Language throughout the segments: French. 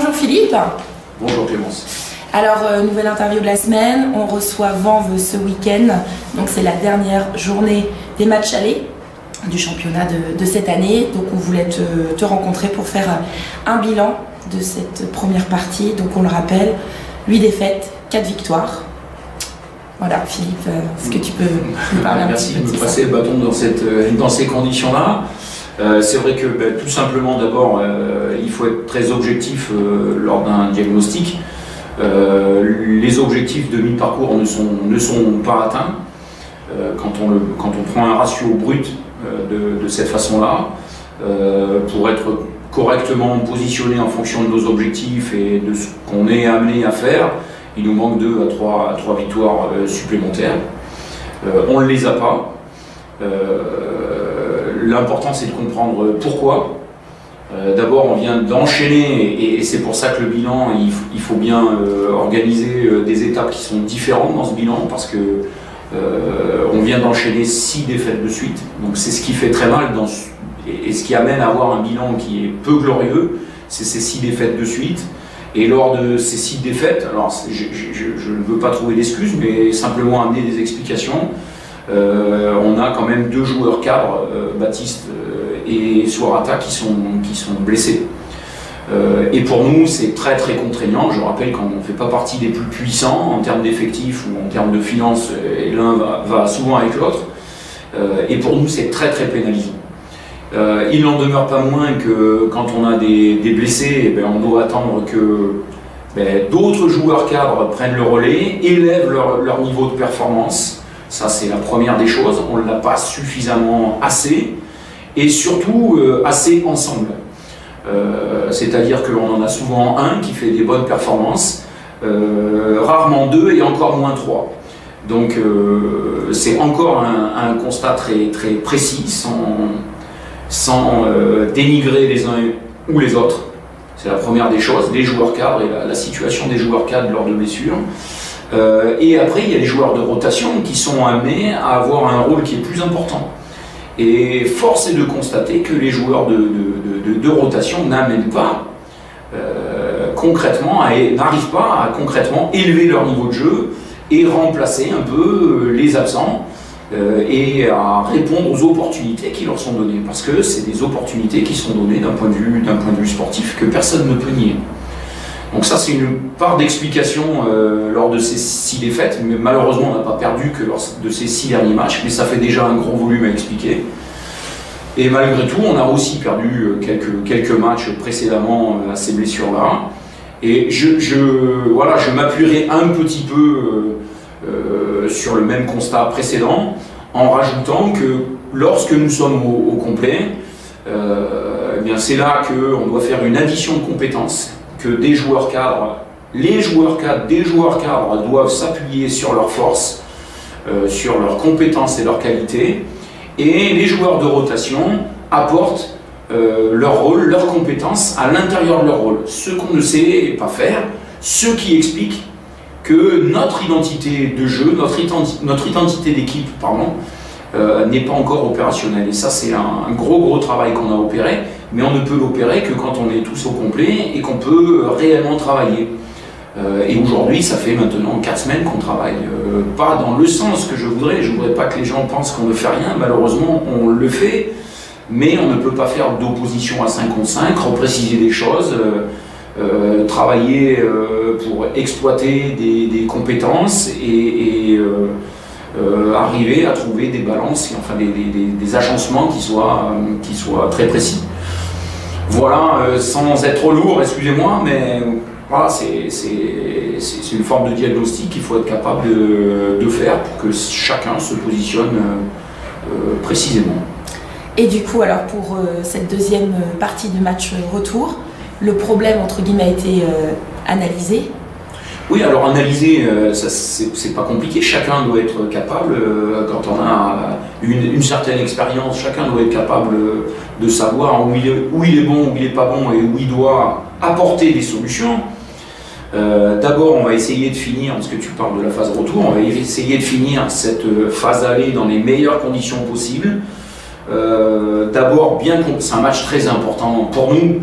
Bonjour Philippe. Bonjour Clémence. Alors, nouvelle interview de la semaine, on reçoit Vanves ce week-end, donc c'est la dernière journée des matchs allés du championnat de cette année, donc on voulait te rencontrer pour faire un bilan de cette première partie. Donc on le rappelle, 8 défaites, 4 victoires. Voilà Philippe, est-ce que tu peux nous parler un Merci petit peu de me passer le bâton dans ces conditions-là. C'est vrai que tout simplement d'abord il faut être très objectif lors d'un diagnostic. Les objectifs de mi-parcours ne sont pas atteints. Quand on prend un ratio brut de cette façon-là, pour être correctement positionné en fonction de nos objectifs et de ce qu'on est amené à faire, il nous manque 2 à 3 victoires supplémentaires. On ne les a pas. L'important c'est de comprendre pourquoi. D'abord on vient d'enchaîner et c'est pour ça que le bilan, il faut bien organiser des étapes qui sont différentes dans ce bilan, parce que on vient d'enchaîner 6 défaites de suite, donc c'est ce qui fait très mal et ce qui amène à avoir un bilan qui est peu glorieux, c'est ces 6 défaites de suite. Et lors de ces 6 défaites, alors je ne veux pas trouver d'excuses, mais simplement amener des explications. On a quand même 2 joueurs cadres, Baptiste et Suarata, qui sont blessés. Et pour nous, c'est très très contraignant. Je rappelle qu'on ne fait pas partie des plus puissants en termes d'effectifs ou en termes de finances, et l'un va souvent avec l'autre. Et pour nous, c'est très très pénalisant. Il n'en demeure pas moins que quand on a des blessés, on doit attendre que d'autres joueurs cadres prennent le relais, élèvent leur niveau de performance. Ça, c'est la première des choses. On ne l'a pas suffisamment assez, et surtout assez ensemble. C'est-à-dire qu'on en a souvent un qui fait des bonnes performances, rarement 2 et encore moins 3. Donc c'est encore un constat très, très précis, sans dénigrer les uns ou les autres. C'est la première des choses, les joueurs cadres et la situation des joueurs cadres lors de blessures. Et après, il y a les joueurs de rotation qui sont amenés à avoir un rôle qui est plus important. Et force est de constater que les joueurs de rotation n'amènent pas concrètement, n'arrivent pas à concrètement élever leur niveau de jeu et remplacer un peu les absents et à répondre aux opportunités qui leur sont données. Parce que c'est des opportunités qui sont données d'un point de vue sportif que personne ne peut nier. Donc ça, c'est une part d'explication lors de ces 6 défaites, mais malheureusement on n'a pas perdu que lors de ces 6 derniers matchs, mais ça fait déjà un gros volume à expliquer. Et malgré tout, on a aussi perdu quelques matchs précédemment à ces blessures-là. Et je m'appuierai un petit peu sur le même constat précédent, en rajoutant que lorsque nous sommes au complet, c'est là qu'on doit faire une addition de compétences, que des joueurs cadres, les joueurs cadres, des joueurs cadres doivent s'appuyer sur leurs forces, sur leurs compétences et leurs qualités, et les joueurs de rotation apportent leur rôle, leurs compétences à l'intérieur de leur rôle. Ce qu'on ne sait pas faire, ce qui explique que notre identité de jeu, notre identité d'équipe, n'est pas encore opérationnelle. Et ça, c'est un gros travail qu'on a opéré, mais on ne peut l'opérer que quand on est tous au complet et qu'on peut réellement travailler. Et aujourd'hui, ça fait maintenant 4 semaines qu'on travaille, pas dans le sens que je voudrais. Je ne voudrais pas que les gens pensent qu'on ne fait rien. Malheureusement, on le fait, mais on ne peut pas faire d'opposition à 5 contre 5, repréciser des choses, travailler pour exploiter des compétences et arriver à trouver des balances, enfin des agencements qui soient très précis. Voilà, sans être trop lourd, excusez-moi, mais voilà, c'est une forme de diagnostic qu'il faut être capable de faire pour que chacun se positionne précisément. Et du coup, alors pour cette deuxième partie du match retour, le problème entre guillemets a été analysé. Oui, alors analyser, c'est pas compliqué. Chacun doit être capable, quand on a une certaine expérience, chacun doit être capable de savoir où il est bon, où il n'est pas bon et où il doit apporter des solutions. D'abord, on va essayer de finir, parce que tu parles de la phase retour, on va essayer de finir cette phase aller dans les meilleures conditions possibles. D'abord, bien que c'est un match très important pour nous,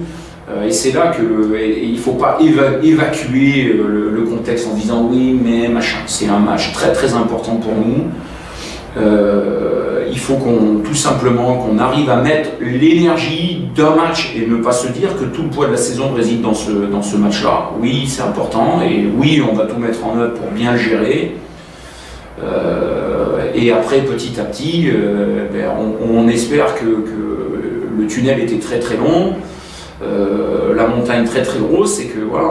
Et c'est là qu'il ne faut pas évacuer le contexte en disant oui, mais machin. C'est un match très très important pour nous. Il faut tout simplement qu'on arrive à mettre l'énergie d'un match et ne pas se dire que tout le poids de la saison réside dans ce match-là. Oui, c'est important et oui, on va tout mettre en œuvre pour bien le gérer. Et après, petit à petit, on espère que le tunnel était très très long, la montagne très très grosse, et que voilà,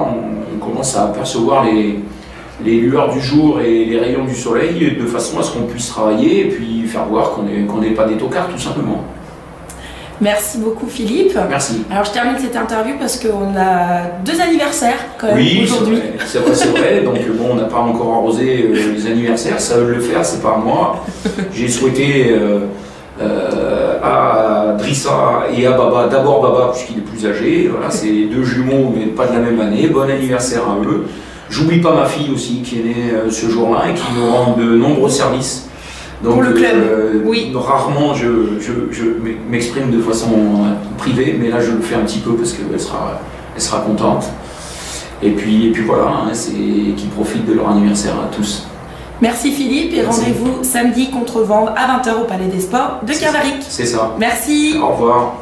on commence à apercevoir les lueurs du jour et les rayons du soleil de façon à ce qu'on puisse travailler et puis faire voir qu'on n'est pas des tocards tout simplement. Merci beaucoup Philippe. Merci. Alors je termine cette interview parce qu'on a 2 anniversaires quand même aujourd'hui. C'est vrai. Donc bon, on n'a pas encore arrosé les anniversaires, ça veut le faire, c'est pas à moi. J'ai souhaité à Drissa et à Baba, d'abord Baba puisqu'il est plus âgé, voilà, c'est 2 jumeaux mais pas de la même année, bon anniversaire à eux. J'oublie pas ma fille aussi qui est née ce jour-là et qui nous rend de nombreux services. Donc, pour le club, oui. Rarement je m'exprime de façon privée, mais là je le fais un petit peu parce qu'elle sera contente. Et puis voilà, hein, c'est qu'ils profitent de leur anniversaire à tous. Merci Philippe et rendez-vous samedi contre Vanves à 20 h au Palais des Sports de Kervaric. C'est ça. Merci. Au revoir.